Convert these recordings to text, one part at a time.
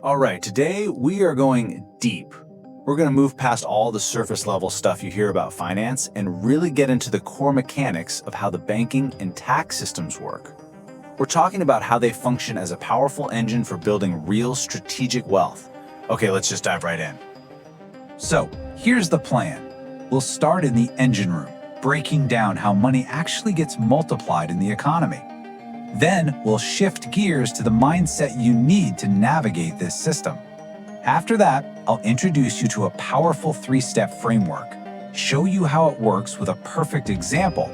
All right, today we are going deep. We're going to move past all the surface level stuff you hear about finance and really get into the core mechanics of how the banking and tax systems work. We're talking about how they function as a powerful engine for building real strategic wealth. Okay, let's just dive right in. So, here's the plan. We'll start in the engine room, breaking down how money actually gets multiplied in the economy. Then, we'll shift gears to the mindset you need to navigate this system. After that, I'll introduce you to a powerful 3-step framework, show you how it works with a perfect example,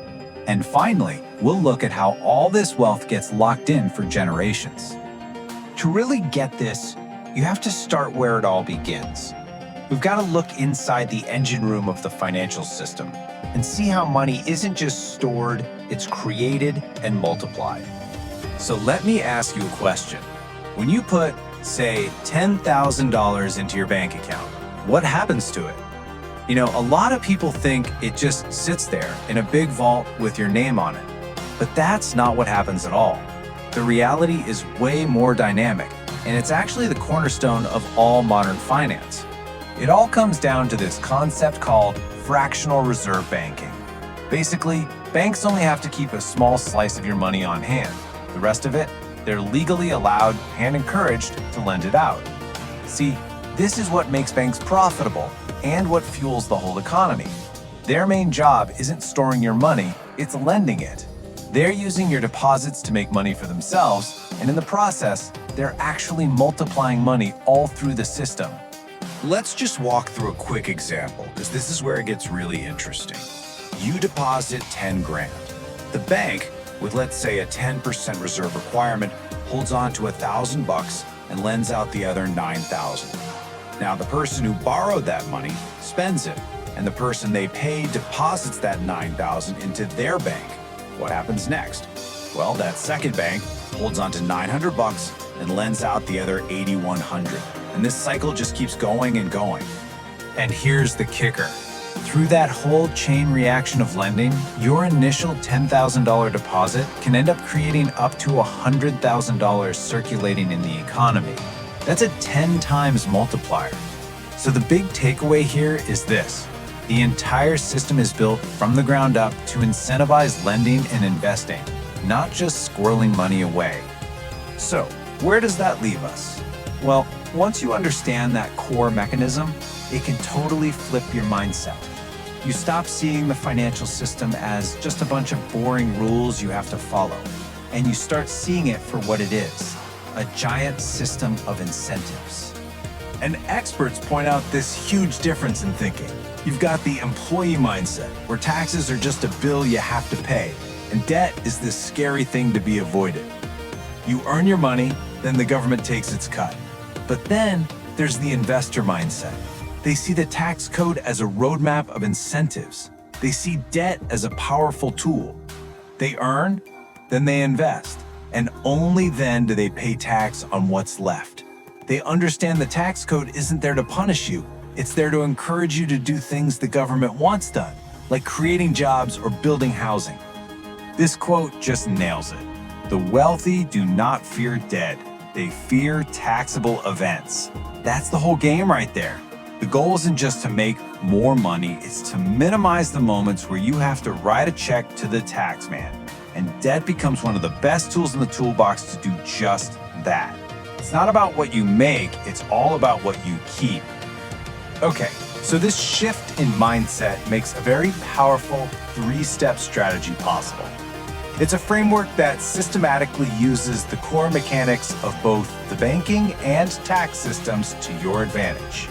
and finally, we'll look at how all this wealth gets locked in for generations. To really get this, you have to start where it all begins. We've got to look inside the engine room of the financial system and see how money isn't just stored, it's created and multiplied. So let me ask you a question. When you put, say, $10,000 into your bank account, what happens to it? You know, a lot of people think it just sits there in a big vault with your name on it. But that's not what happens at all. The reality is way more dynamic, and it's actually the cornerstone of all modern finance. It all comes down to this concept called fractional reserve banking. Basically, banks only have to keep a small slice of your money on hand. The rest of it, they're legally allowed and encouraged to lend it out. See, this is what makes banks profitable and what fuels the whole economy. Their main job isn't storing your money, it's lending it. They're using your deposits to make money for themselves, and in the process, they're actually multiplying money all through the system. Let's just walk through a quick example, because this is where it gets really interesting. You deposit 10 grand. The bank, with let's say a 10% reserve requirement, holds on to $1,000 and lends out the other 9,000. Now the person who borrowed that money spends it, and the person they paid deposits that 9,000 into their bank. What happens next? Well, that second bank holds on to $900 and lends out the other 8,100. And this cycle just keeps going and going. And here's the kicker. Through that whole chain reaction of lending, your initial $10,000 deposit can end up creating up to $100,000 circulating in the economy. That's a 10 times multiplier. So the big takeaway here is this. The entire system is built from the ground up to incentivize lending and investing, not just squirreling money away. So, where does that leave us? Well, once you understand that core mechanism, it can totally flip your mindset. You stop seeing the financial system as just a bunch of boring rules you have to follow, and you start seeing it for what it is, a giant system of incentives. And experts point out this huge difference in thinking. You've got the employee mindset, where taxes are just a bill you have to pay, and debt is this scary thing to be avoided. You earn your money, then the government takes its cut. But then there's the investor mindset. They see the tax code as a roadmap of incentives. They see debt as a powerful tool. They earn, then they invest, and only then do they pay tax on what's left. They understand the tax code isn't there to punish you. It's there to encourage you to do things the government wants done, like creating jobs or building housing. This quote just nails it. The wealthy do not fear dead. They fear taxable events. That's the whole game right there. The goal isn't just to make more money, it's to minimize the moments where you have to write a check to the tax man. And debt becomes one of the best tools in the toolbox to do just that. It's not about what you make, it's all about what you keep. Okay, so this shift in mindset makes a very powerful 3-step strategy possible. It's a framework that systematically uses the core mechanics of both the banking and tax systems to your advantage.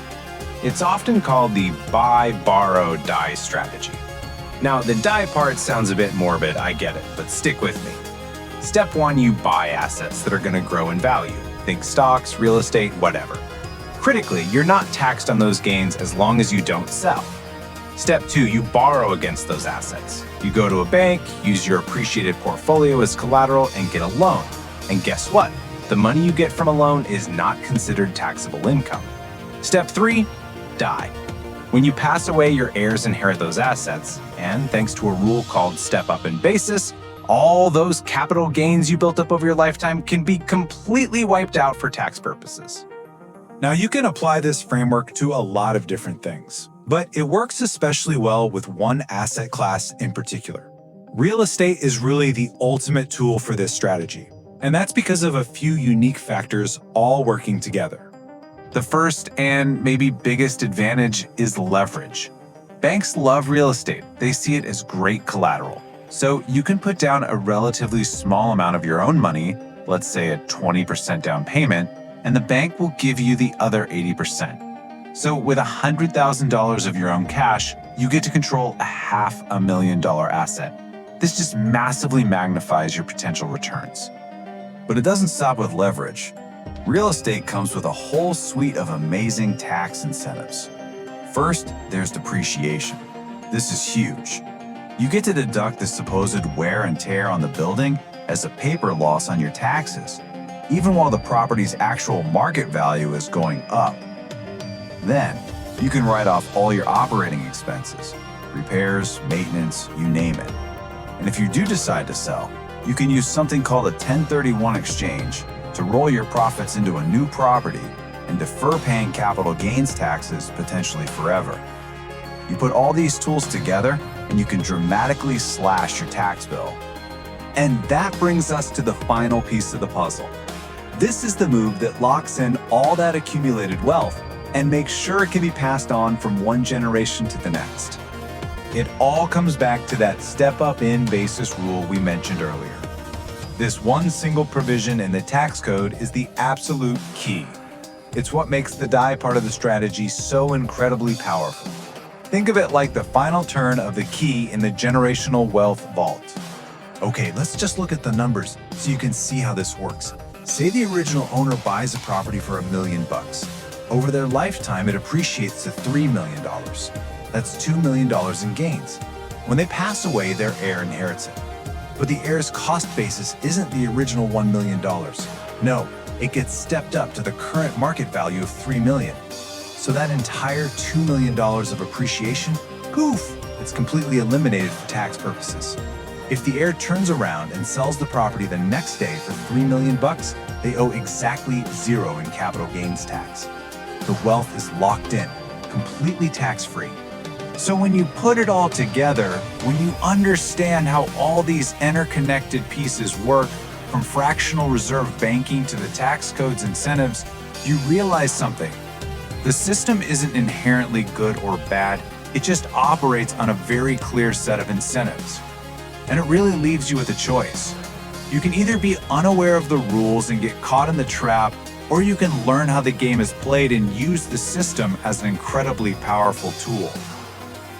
It's often called the buy, borrow, die strategy. Now, the die part sounds a bit morbid, I get it, but stick with me. Step 1, you buy assets that are going to grow in value. Think stocks, real estate, whatever. Critically, you're not taxed on those gains as long as you don't sell. Step 2, you borrow against those assets. You go to a bank, use your appreciated portfolio as collateral, and get a loan. And guess what? The money you get from a loan is not considered taxable income. Step 3, die. When you pass away, your heirs inherit those assets, and thanks to a rule called step up in basis, all those capital gains you built up over your lifetime can be completely wiped out for tax purposes. Now, you can apply this framework to a lot of different things, but it works especially well with one asset class in particular. Real estate is really the ultimate tool for this strategy, and that's because of a few unique factors all working together. The first and maybe biggest advantage is leverage. Banks love real estate. They see it as great collateral. So you can put down a relatively small amount of your own money, let's say a 20% down payment, and the bank will give you the other 80%. So with $100,000 of your own cash, you get to control a $500,000 asset. This just massively magnifies your potential returns. But it doesn't stop with leverage. Real estate comes with a whole suite of amazing tax incentives. First, there's depreciation. This is huge. You get to deduct the supposed wear and tear on the building as a paper loss on your taxes, even while the property's actual market value is going up. Then, you can write off all your operating expenses, repairs, maintenance, you name it. And if you do decide to sell, you can use something called a 1031 exchange to roll your profits into a new property and defer paying capital gains taxes potentially forever. You put all these tools together and you can dramatically slash your tax bill. And that brings us to the final piece of the puzzle. This is the move that locks in all that accumulated wealth and makes sure it can be passed on from one generation to the next. It all comes back to that step-up in basis rule we mentioned earlier. This one single provision in the tax code is the absolute key. It's what makes the die part of the strategy so incredibly powerful. Think of it like the final turn of the key in the generational wealth vault. Okay, let's just look at the numbers so you can see how this works. Say the original owner buys a property for $1 million. Over their lifetime, it appreciates to $3 million. That's $2 million in gains. When they pass away, their heir inherits it. But the heir's cost basis isn't the original $1 million. No, it gets stepped up to the current market value of $3 million. So that entire $2 million of appreciation, poof, it's completely eliminated for tax purposes. If the heir turns around and sells the property the next day for $3 million, they owe exactly zero in capital gains tax. The wealth is locked in, completely tax-free. So when you put it all together, when you understand how all these interconnected pieces work, from fractional reserve banking to the tax code's incentives, you realize something. The system isn't inherently good or bad, it just operates on a very clear set of incentives. And it really leaves you with a choice. You can either be unaware of the rules and get caught in the trap, or you can learn how the game is played and use the system as an incredibly powerful tool.